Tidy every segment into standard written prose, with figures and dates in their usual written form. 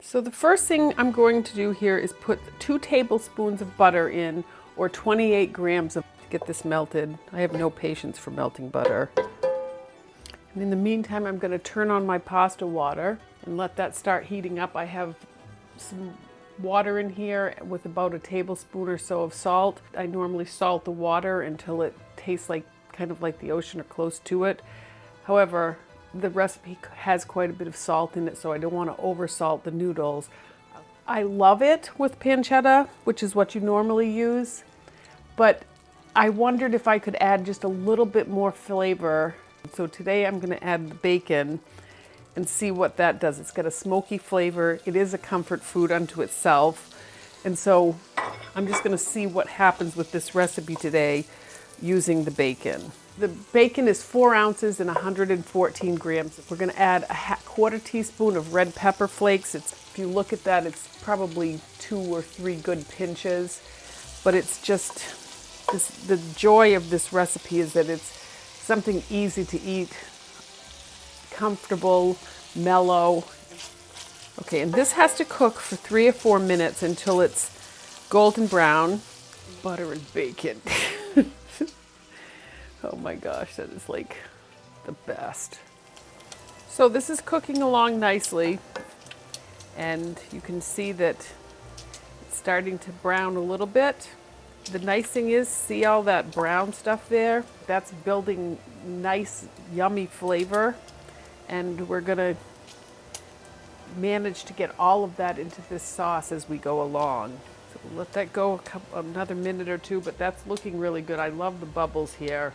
So the first thing I'm going to do here is put 2 tablespoons of butter in, or 28 grams of, to get this melted. I have no patience for melting butter. And in the meantime, I'm going to turn on my pasta water and let that start heating up. I have some water in here with about a tablespoon or so of salt. I normally salt the water until it tastes like kind of like the ocean or close to it. However, the recipe has quite a bit of salt in it, so I don't want to oversalt the noodles. I love it with pancetta, which is what you normally use, but I wondered if I could add just a little bit more flavor. So today I'm going to add the bacon and see what that does. It's got a smoky flavor. It is a comfort food unto itself. And so I'm just going to see what happens with this recipe today using the bacon. The bacon is 4 ounces and 114 grams. We're going to add a quarter teaspoon of red pepper flakes. If you look at that, it's probably 2 or 3 good pinches, but it's just the joy of this recipe is that it's something easy to eat, comfortable, mellow. Okay, and this has to cook for 3 or 4 minutes until it's golden brown. Butter and bacon. Oh my gosh, that is like the best. So this is cooking along nicely, and you can see that it's starting to brown a little bit. The nice thing is, see all that brown stuff there? That's building nice, yummy flavor, and we're gonna manage to get all of that into this sauce as we go along. So we'll let that go another minute or 2, but that's looking really good. I love the bubbles here.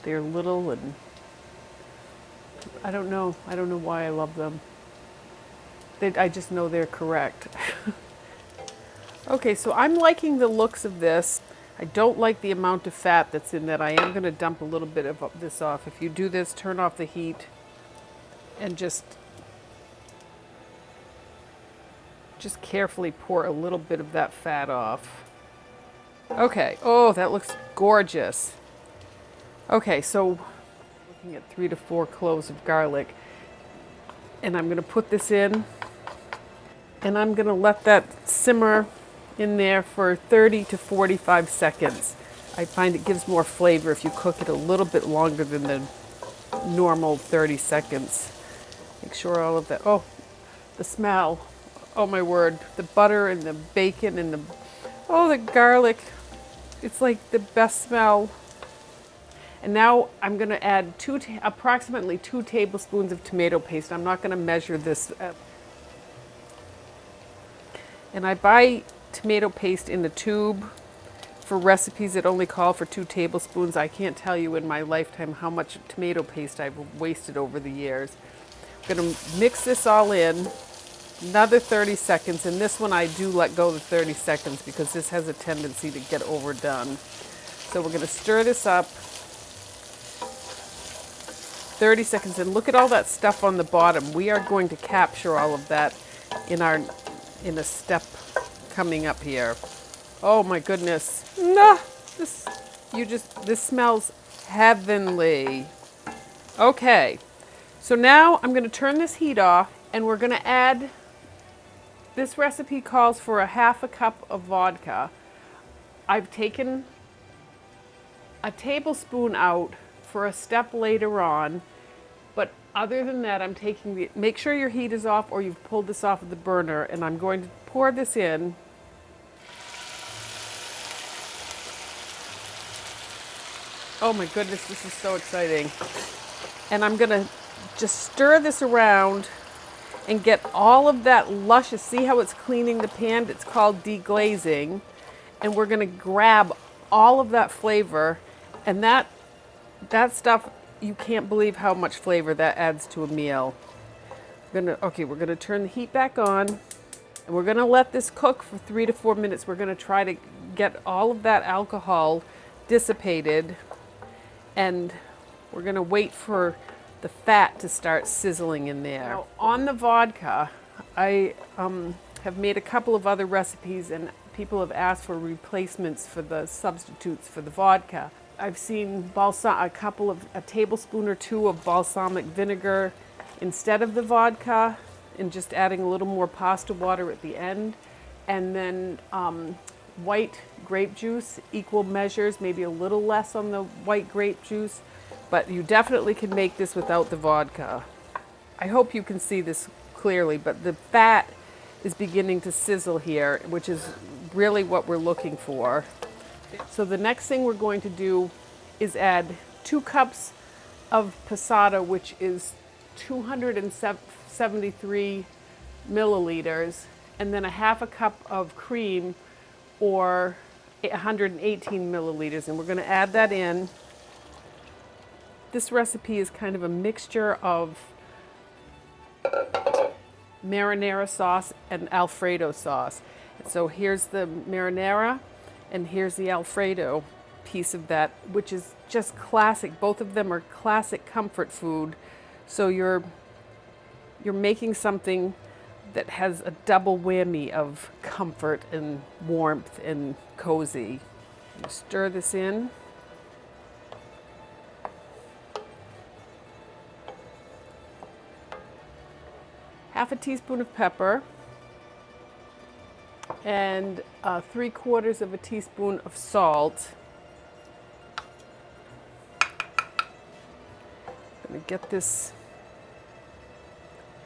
They're little, and I don't know why I love them. I just know they're correct. Okay, so I'm liking the looks of this. I don't like the amount of fat that's in that. I am going to dump a little bit of this off. If you do this, turn off the heat and just carefully pour a little bit of that fat off. Okay, oh, that looks gorgeous. Okay, so looking at 3 to 4 cloves of garlic, and I'm going to put this in, and I'm going to let that simmer in there for 30 to 45 seconds. I find it gives more flavor if you cook it a little bit longer than the normal 30 seconds. Make sure all of that, oh, the smell, oh my word, the butter and the bacon and the garlic, it's like the best smell. And now I'm going to add approximately 2 tablespoons of tomato paste. I'm not going to measure this. And I buy tomato paste in the tube for recipes that only call for 2 tablespoons. I can't tell you in my lifetime how much tomato paste I've wasted over the years. I'm going to mix this all in, another 30 seconds. And this one I do let go the 30 seconds because this has a tendency to get overdone. So we're going to stir this up. 30 seconds, and look at all that stuff on the bottom. We are going to capture all of that in a step coming up here. Oh my goodness. Nah, this smells heavenly. Okay, so now I'm going to turn this heat off, and we're going to add, this recipe calls for a half a cup of vodka. I've taken a tablespoon out for a step later on, but other than that, I'm taking make sure your heat is off or you've pulled this off of the burner, and I'm going to pour this in. Oh my goodness, this is so exciting. And I'm gonna just stir this around and get all of that luscious, see how it's cleaning the pan? It's called deglazing. And we're gonna grab all of that flavor, and that stuff, you can't believe how much flavor that adds to a meal. We're gonna turn the heat back on, and we're gonna let this cook for 3 to 4 minutes. We're gonna try to get all of that alcohol dissipated, and we're gonna wait for the fat to start sizzling in there. Now, on the vodka, I have made a couple of other recipes, and people have asked for replacements for the substitutes for the vodka. I've seen a tablespoon or 2 of balsamic vinegar instead of the vodka, and just adding a little more pasta water at the end. And then white grape juice, equal measures, maybe a little less on the white grape juice, but you definitely can make this without the vodka. I hope you can see this clearly, but the fat is beginning to sizzle here, which is really what we're looking for. So the next thing we're going to do is add 2 cups of passata, which is 273 milliliters, and then a half a cup of cream, or 118 milliliters, and we're going to add that in. This recipe is kind of a mixture of marinara sauce and Alfredo sauce. So here's the marinara, and here's the Alfredo piece of that, which is just classic. Both of them are classic comfort food. So you're making something that has a double whammy of comfort and warmth and cozy. Stir this in. Half a teaspoon of pepper and 3/4 of a teaspoon of salt. I'm going to get this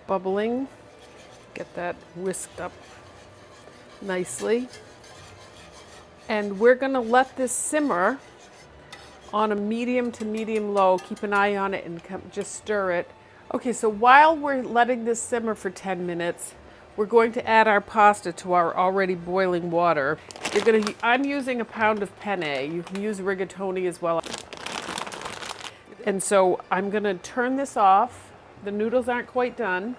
bubbling, get that whisked up nicely. And we're going to let this simmer on a medium to medium low. Keep an eye on it and just stir it. Okay, so while we're letting this simmer for 10 minutes, we're going to add our pasta to our already boiling water. I'm using a pound of penne. You can use rigatoni as well. And so I'm going to turn this off. The noodles aren't quite done.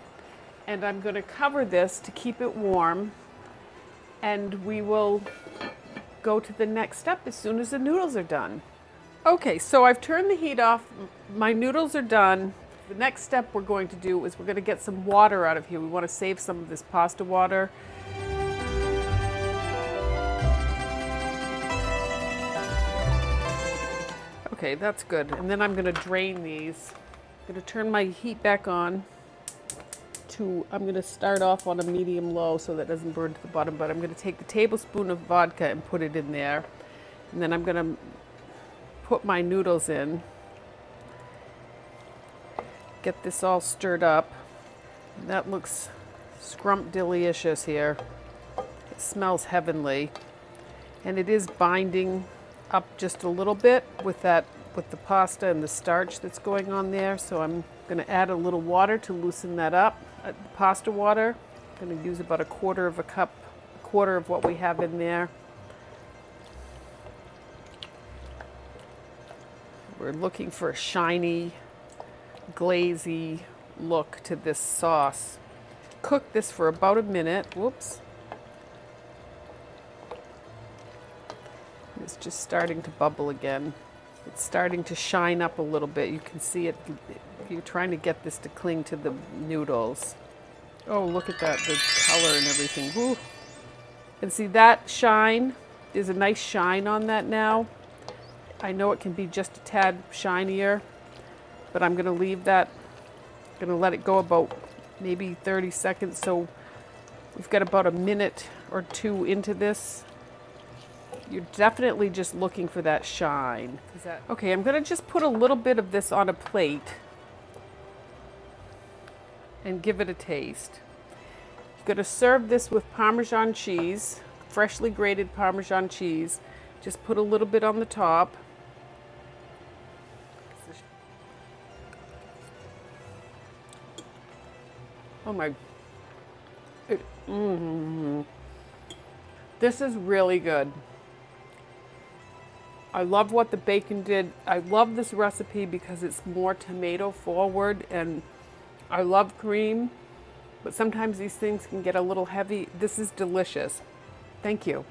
And I'm going to cover this to keep it warm. And we will go to the next step as soon as the noodles are done. Okay, so I've turned the heat off. My noodles are done. The next step we're going to do is we're going to get some water out of here. We want to save some of this pasta water. Okay, that's good. And then I'm going to drain these. I'm going to turn my heat back on. I'm going to start off on a medium low so that it doesn't burn to the bottom, but I'm going to take the tablespoon of vodka and put it in there. And then I'm going to put my noodles in. Get this all stirred up. That looks scrumptious here. It smells heavenly. And it is binding up just a little bit with the pasta and the starch that's going on there. So I'm going to add a little water to loosen that up. Pasta water. I'm going to use about 1/4 of a cup, 1/4 of what we have in there. We're looking for a shiny, glazy look to this sauce. Cook this for about a minute. Whoops. It's just starting to bubble again. It's starting to shine up a little bit. You can see it. You're trying to get this to cling to the noodles. Oh, look at that, the color and everything. Woo. And see that shine? There's a nice shine on that now. I know it can be just a tad shinier, but I'm going to leave that. I'm going to let it go about maybe 30 seconds. So we've got about a minute or two into this. You're definitely just looking for that shine. Okay, I'm going to just put a little bit of this on a plate and give it a taste. You're going to serve this with Parmesan cheese, freshly grated Parmesan cheese. Just put a little bit on the top. Oh my, This is really good. I love what the bacon did. I love this recipe because it's more tomato forward, and I love cream, but sometimes these things can get a little heavy. This is delicious. Thank you.